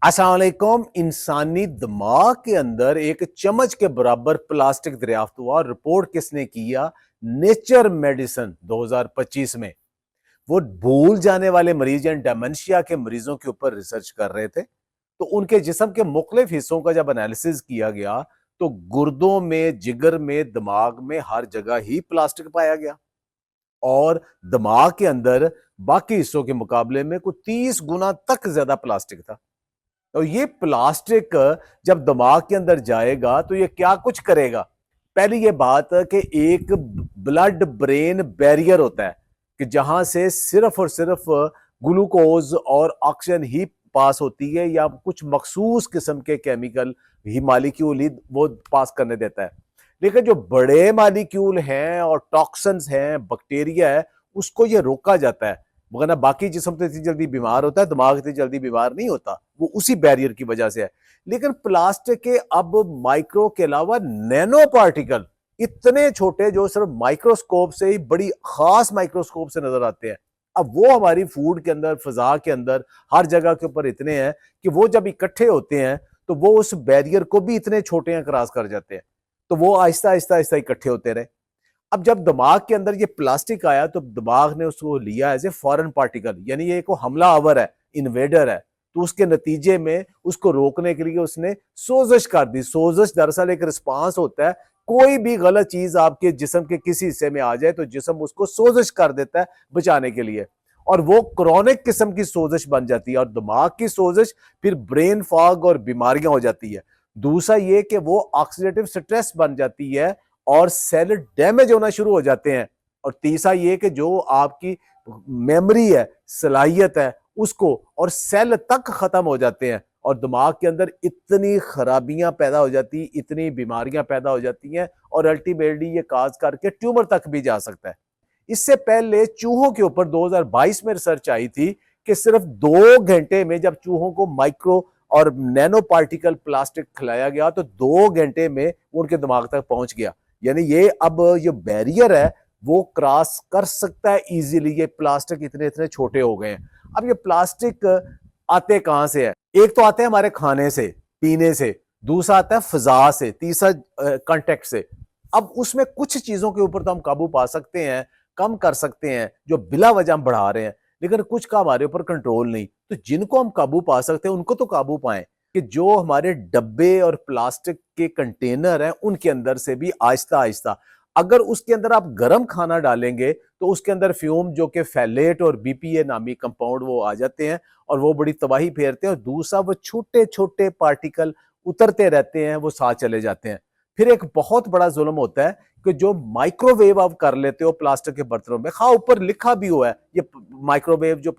अस्सलाम वालेकुम। इंसानी दिमाग के अंदर एक चम्मच के बराबर प्लास्टिक दरियाफ्त हुआ। रिपोर्ट किसने किया? नेचर मेडिसिन 2025 में। वो भूल जाने वाले मरीज यानी डेमेंशिया के मरीजों के ऊपर रिसर्च कर रहे थे। तो उनके जिस्म के मुख्तलिफ हिस्सों का जब एनालिसिस किया गया तो गुर्दों में, जिगर में, दिमाग में हर जगह ही प्लास्टिक पाया गया। और दिमाग के अंदर बाकी हिस्सों के मुकाबले में कुछ 30 गुना तक ज्यादा प्लास्टिक था। तो ये प्लास्टिक जब दिमाग के अंदर जाएगा तो ये क्या कुछ करेगा? पहली ये बात है कि एक ब्लड ब्रेन बैरियर होता है कि जहां से सिर्फ और सिर्फ ग्लूकोज और ऑक्सीजन ही पास होती है, या कुछ मखसूस किस्म के केमिकल ही मालिक्यूल ही वो पास करने देता है। लेकिन जो बड़े मालिक्यूल हैं और टॉक्सिन्स हैं, बैक्टीरिया है, उसको ये रोका जाता है। वरना बाकी जिस्म तो इतनी जल्दी बीमार होता है, दिमाग इतनी जल्दी बीमार नहीं होता। वो उसी बैरियर की वजह से है। लेकिन प्लास्टिक के अब माइक्रो के अलावा नैनो पार्टिकल इतने छोटे जो सिर्फ माइक्रोस्कोप से ही, बड़ी खास माइक्रोस्कोप से नजर आते हैं। अब वो हमारी फूड के अंदर, फिजा के अंदर, हर जगह के ऊपर इतने हैं कि वो जब इकट्ठे होते हैं तो वो उस बैरियर को भी इतने छोटे क्रॉस कर जाते हैं। तो वो आहिस्ता आहिस्ता आहिस्ता इकट्ठे होते रहे। अब जब दिमाग के अंदर ये प्लास्टिक आया तो दिमाग ने उसको लिया एज ए फॉरेन पार्टिकल, यानी ये एक हमला आवर है, इन्वेडर है। तो उसके नतीजे में उसको रोकने के लिए उसने सोजिश कर दी। सोजिश दरअसल एक रिस्पांस होता है। कोई भी गलत चीज आपके जिस्म के किसी हिस्से में आ जाए तो जिस्म उसको सोजिश कर देता है बचाने के लिए, और वो क्रॉनिक किस्म की सोजिश बन जाती है। और दिमाग की सोजिश फिर ब्रेन फॉग और बीमारियां हो जाती है। दूसरा ये कि वो ऑक्सीडेटिव स्ट्रेस बन जाती है और सेल डैमेज होना शुरू हो जाते हैं। और तीसरा ये कि जो आपकी मेमोरी है, सलाहियत है, उसको और सेल तक खत्म हो जाते हैं। और दिमाग के अंदर इतनी खराबियां पैदा हो जाती, इतनी बीमारियां पैदा हो जाती हैं, और अल्टीमेटली ये काज करके ट्यूमर तक भी जा सकता है। इससे पहले चूहों के ऊपर 2022 में रिसर्च आई थी कि सिर्फ 2 घंटे में जब चूहों को माइक्रो और नैनो पार्टिकल प्लास्टिक खिलाया गया तो 2 घंटे में उनके दिमाग तक पहुंच गया। यानी ये अब ये बैरियर है वो क्रॉस कर सकता है इजीली। ये प्लास्टिक इतने इतने छोटे हो गए हैं। अब ये प्लास्टिक आते कहां से है? एक तो आते हैं हमारे खाने से, पीने से, दूसरा आता है फिजा से, तीसरा कांटेक्ट से। अब उसमें कुछ चीजों के ऊपर तो हम काबू पा सकते हैं, कम कर सकते हैं जो बिला वजह हम बढ़ा रहे हैं, लेकिन कुछ का हमारे ऊपर कंट्रोल नहीं। तो जिनको हम काबू पा सकते हैं उनको तो काबू पाएं, कि जो हमारे डब्बे और प्लास्टिक के कंटेनर हैं उनके अंदर से भी आहिस्ता आहिस्ता, अगर उसके अंदर आप गर्म खाना डालेंगे तो उसके अंदर फ्यूम जो कि फैलेट और बीपीए नामी कंपाउंड वो आ जाते हैं और वो बड़ी तबाही फेरते हैं। और दूसरा वो छोटे छोटे पार्टिकल उतरते रहते हैं, वो साथ चले जाते हैं। फिर एक बहुत बड़ा जुल्म होता है कि जो माइक्रोवेव आप कर लेते हो प्लास्टिक के बर्तनों में, हाँ ऊपर लिखा भी हुआ है ये माइक्रोवेव जो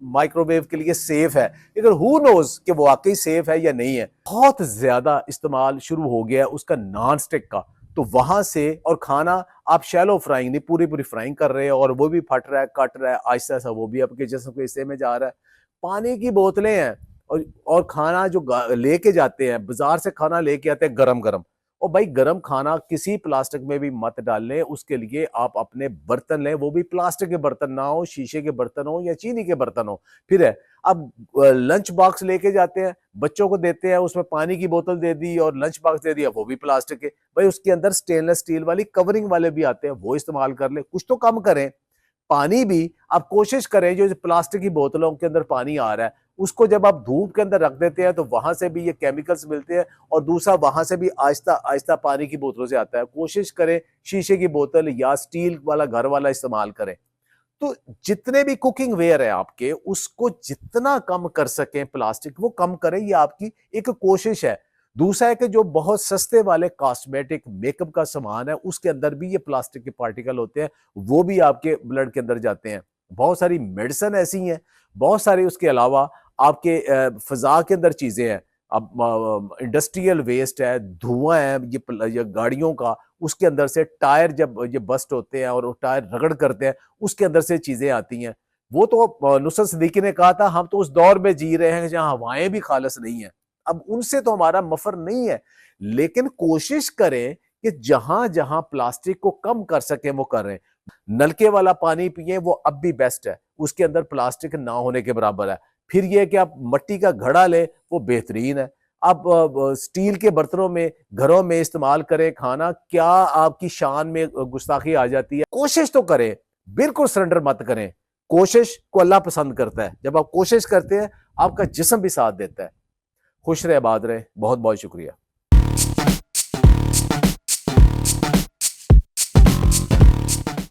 माइक्रोवेव के लिए सेफ है, लेकिन हु नोज कि वो वाकई सेफ है या नहीं है। बहुत ज्यादा इस्तेमाल शुरू हो गया है उसका नॉन स्टिक का। तो वहां से, और खाना आप शैलो फ्राइंग नहीं, पूरी पूरी फ्राइंग कर रहे हैं और वो भी फट रहा है, कट रहा है, आहिस्ता आहिस्ता वो भी आपके जिस्म के हिस्से में जा रहा है। पानी की बोतलें हैं, और खाना जो लेके जाते हैं, बाजार से खाना लेके आते हैं गरम गरम। और भाई गरम खाना किसी प्लास्टिक में भी मत डालें। उसके लिए आप अपने बर्तन लें, वो भी प्लास्टिक के बर्तन ना हो, शीशे के बर्तन हो या चीनी के बर्तन हो। फिर है, अब लंच बॉक्स लेके जाते हैं, बच्चों को देते हैं, उसमें पानी की बोतल दे दी और लंच बॉक्स दे दिया, वो भी प्लास्टिक के। भाई उसके अंदर स्टेनलेस स्टील वाली कवरिंग वाले भी आते हैं, वो इस्तेमाल कर ले। कुछ तो कम करें। पानी भी आप कोशिश करें, जो प्लास्टिक की बोतलों के अंदर पानी आ रहा है उसको जब आप धूप के अंदर रख देते हैं तो वहां से भी ये केमिकल्स मिलते हैं, और दूसरा वहां से भी आहिस्ता आहिस्ता पानी की बोतलों से आता है। कोशिश करें शीशे की बोतल या स्टील वाला घर वाला इस्तेमाल करें। तो जितने भी कुकिंग वेयर है आपके, उसको जितना कम कर सकें प्लास्टिक, वो कम करें। ये आपकी एक कोशिश है। दूसरा है कि जो बहुत सस्ते वाले कॉस्मेटिक मेकअप का सामान है उसके अंदर भी ये प्लास्टिक के पार्टिकल होते हैं, वो भी आपके ब्लड के अंदर जाते हैं। बहुत सारी मेडिसिन ऐसी हैं, बहुत सारी उसके अलावा आपके फिजा के अंदर चीजें हैं। अब इंडस्ट्रियल वेस्ट है, धुआं है, ये गाड़ियों का, उसके अंदर से टायर जब ये बस्ट होते हैं और टायर रगड़ करते हैं, उसके अंदर से चीजें आती हैं। वो तो नुसरत सिद्दीकी ने कहा था, हम तो उस दौर में जी रहे हैं जहां हवाएं भी खालिस नहीं है। अब उनसे तो हमारा मफर नहीं है, लेकिन कोशिश करें कि जहां जहां प्लास्टिक को कम कर सके वो करें। नलके वाला पानी पिए, वो अब भी बेस्ट है, उसके अंदर प्लास्टिक ना होने के बराबर है। फिर ये कि आप मट्टी का घड़ा लें, वो बेहतरीन है। आप स्टील के बर्तनों में घरों में इस्तेमाल करें खाना, क्या आपकी शान में गुस्ताखी आ जाती है? कोशिश तो करें, बिल्कुल सरेंडर मत करें। कोशिश को अल्लाह पसंद करता है। जब आप कोशिश करते हैं, आपका जिस्म भी साथ देता है। खुश रहे, आबाद रहे। बहुत बहुत शुक्रिया।